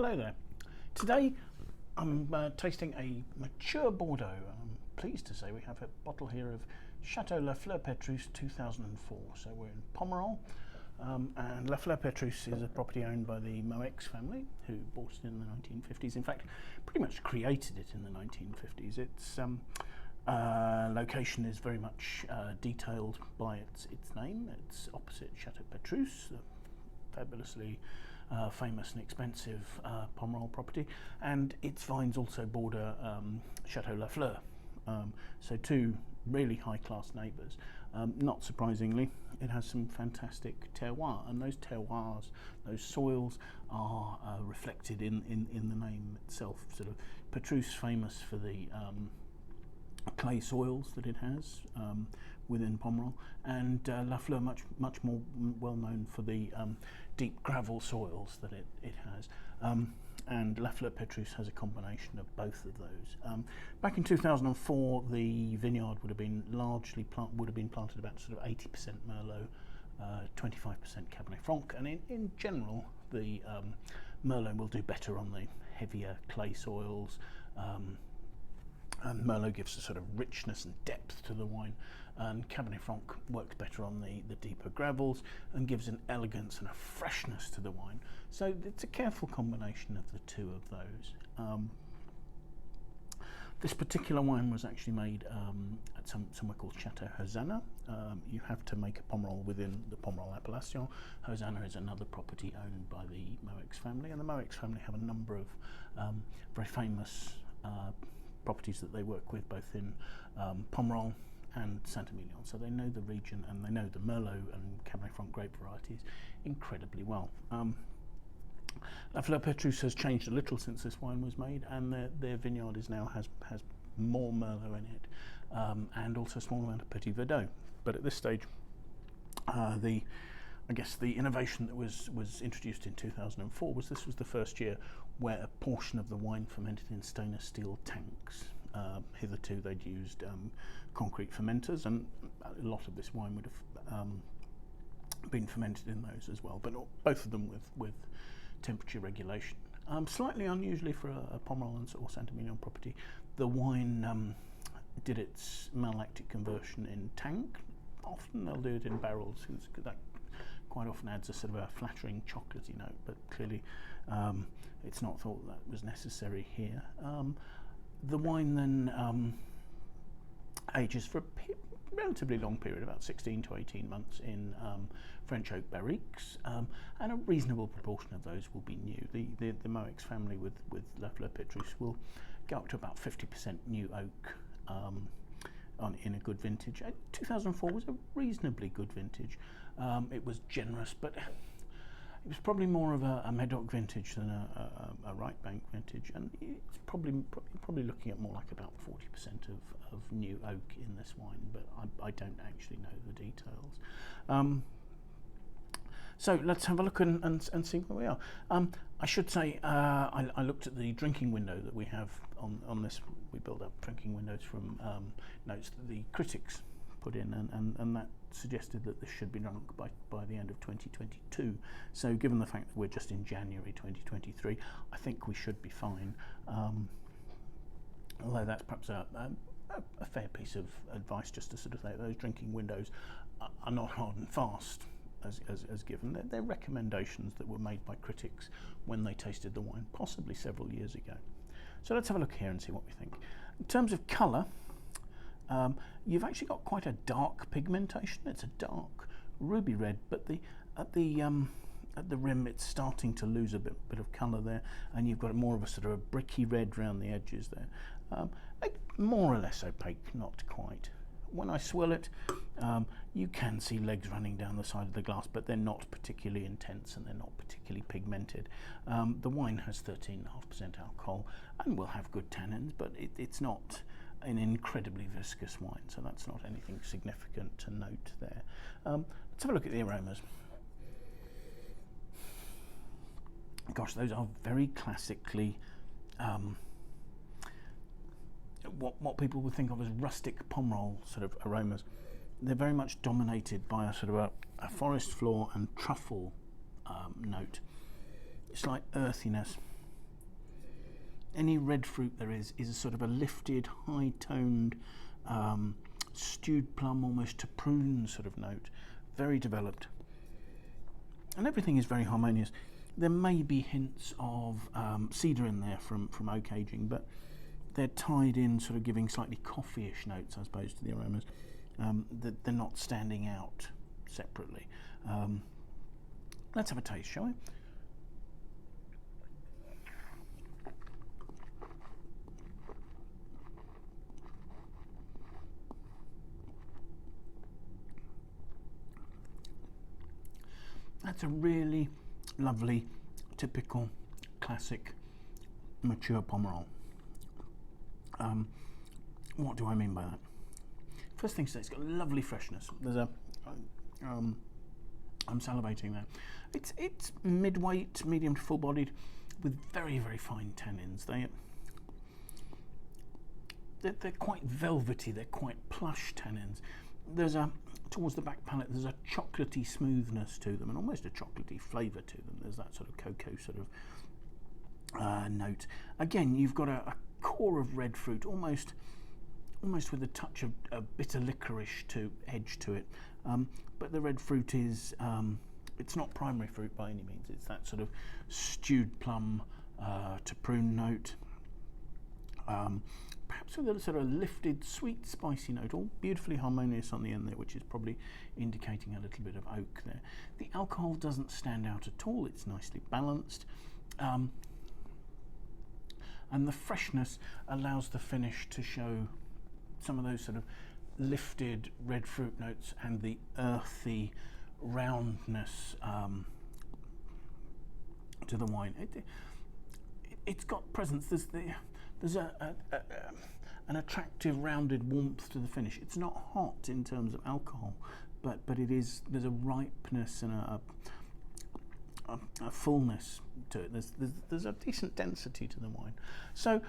Hello there. Today I'm tasting a mature Bordeaux. I'm pleased to say we have a bottle here of Chateau La Fleur-Petrus 2004. So we're in Pomerol, and La Fleur-Petrus is a property owned by the Moueix family, who bought it in the 1950s. In fact, pretty much created it in the 1950s. Its location is very much detailed by its name. It's opposite Château Petrus, the fabulously famous and expensive Pomerol property, and its vines also border Chateau La Fleur. So two really high-class neighbours. Not surprisingly, it has some fantastic terroir, and those terroirs, those soils, are reflected in the name itself. Sort of Petrus famous for the clay soils that it has within Pomerol, and La Fleur much more well known for the deep gravel soils that it has. And La Fleur-Petrus has a combination of both of those. Back in 2004, the vineyard would have been planted about sort of 80% Merlot, 25% Cabernet Franc, and in general, the Merlot will do better on the heavier clay soils. And Merlot gives a sort of richness and depth to the wine, and Cabernet Franc works better on the deeper gravels and gives an elegance and a freshness to the wine. So it's a careful combination of the two of those. This particular wine was actually made at somewhere called Chateau Hosanna. You have to make a Pomerol within the Pomerol appellation. Hosanna is another property owned by the Moueix family, and the Moueix family have a number of very famous properties that they work with, both in Pomerol and Saint-Emilion. So they know the region, and they know the Merlot and Cabernet Franc grape varieties incredibly well. La Fleur-Petrus has changed a little since this wine was made, and their vineyard has more Merlot in it, and also a small amount of Petit Verdot. But at this stage, I guess the innovation that was introduced in 2004 was this was the first year where a portion of the wine fermented in stainless steel tanks. Hitherto they'd used concrete fermenters, and a lot of this wine would have been fermented in those as well, but both of them with temperature regulation. Slightly unusually for a Pomerol or Saint-Emilion property, the wine did its malolactic conversion in tank. Often they'll do it in barrels, because that quite often adds a sort of a flattering chocolatey note, but clearly it's not thought that was necessary here. The wine then ages for a relatively long period, about 16 to 18 months, in French oak barriques, and a reasonable proportion of those will be new. The Moueix family with La Fleur-Petrus will go up to about 50% new oak in a good vintage. 2004 was a reasonably good vintage. It was generous, but it was probably more of a Medoc vintage than a right bank vintage, and it's probably looking at more like about 40% of new oak in this wine, but I don't actually know the details. So let's have a look and see where we are. I should say I looked at the drinking window that we have on this. We build up drinking windows from notes that the critics put in, and that suggested that this should be drunk by the end of 2022. So given the fact that we're just in January 2023, I think we should be fine. Although that's perhaps a fair piece of advice, just to sort of say those drinking windows are not hard and fast as given. They're recommendations that were made by critics when they tasted the wine, possibly several years ago. So let's have a look here and see what we think. In terms of colour, you've actually got quite a dark pigmentation. It's a dark ruby red, but at the rim it's starting to lose a bit of colour there, and you've got more of a sort of a bricky red around the edges there. More or less opaque, not quite. When I swirl it, you can see legs running down the side of the glass, but they're not particularly intense and they're not particularly pigmented. The wine has 13.5% alcohol and will have good tannins, but it's not an incredibly viscous wine, so that's not anything significant to note there. Let's have a look at the aromas. Gosh, those are very classically what people would think of as rustic Pomerol sort of aromas. They're very much dominated by a sort of a forest floor and truffle note. Slight earthiness, any red fruit there is a sort of a lifted, high-toned, stewed plum, almost to prune sort of note, very developed. And everything is very harmonious. There may be hints of cedar in there from oak aging, but they're tied in, sort of giving slightly coffee-ish notes, I suppose, to the aromas. They're not standing out separately. Let's have a taste, shall we? That's a really lovely, typical, classic, mature Pomerol. What do I mean by that? First thing to say, it's got lovely freshness. There's a, I'm salivating there. It's mid-weight, medium to full-bodied, with very, very fine tannins. They're quite velvety. They're quite plush tannins. There's towards the back palate, there's a chocolatey smoothness to them, and almost a chocolatey flavour to them. There's that sort of cocoa sort of note. Again, you've got a core of red fruit, almost with a touch of a bitter licorice edge to it. But the red fruit is, it's not primary fruit by any means. It's that sort of stewed plum to prune note. Perhaps with a sort of lifted, sweet, spicy note, all beautifully harmonious on the end there, which is probably indicating a little bit of oak there. The alcohol doesn't stand out at all. It's nicely balanced. And the freshness allows the finish to show some of those sort of lifted red fruit notes and the earthy roundness to the wine. It's got presence. There's an attractive rounded warmth to the finish. It's not hot in terms of alcohol, but there's a ripeness and a fullness to it. There's a decent density to the wine. So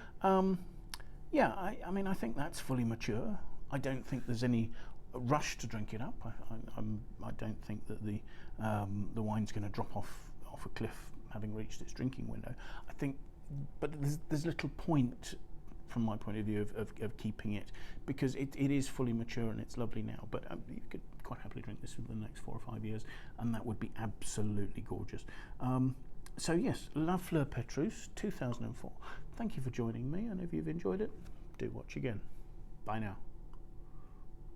yeah, I mean, I think that's fully mature. I don't think there's any rush to drink it up. I don't think that the wine's going to drop off a cliff having reached its drinking window. I think, but there's little point from my point of view of keeping it, because it is fully mature and it's lovely now. But you could quite happily drink this for the next 4 or 5 years, and that would be absolutely gorgeous. So yes, La Fleur-Petrus 2004. Thank you for joining me, and if you've enjoyed it, do watch again. Bye now.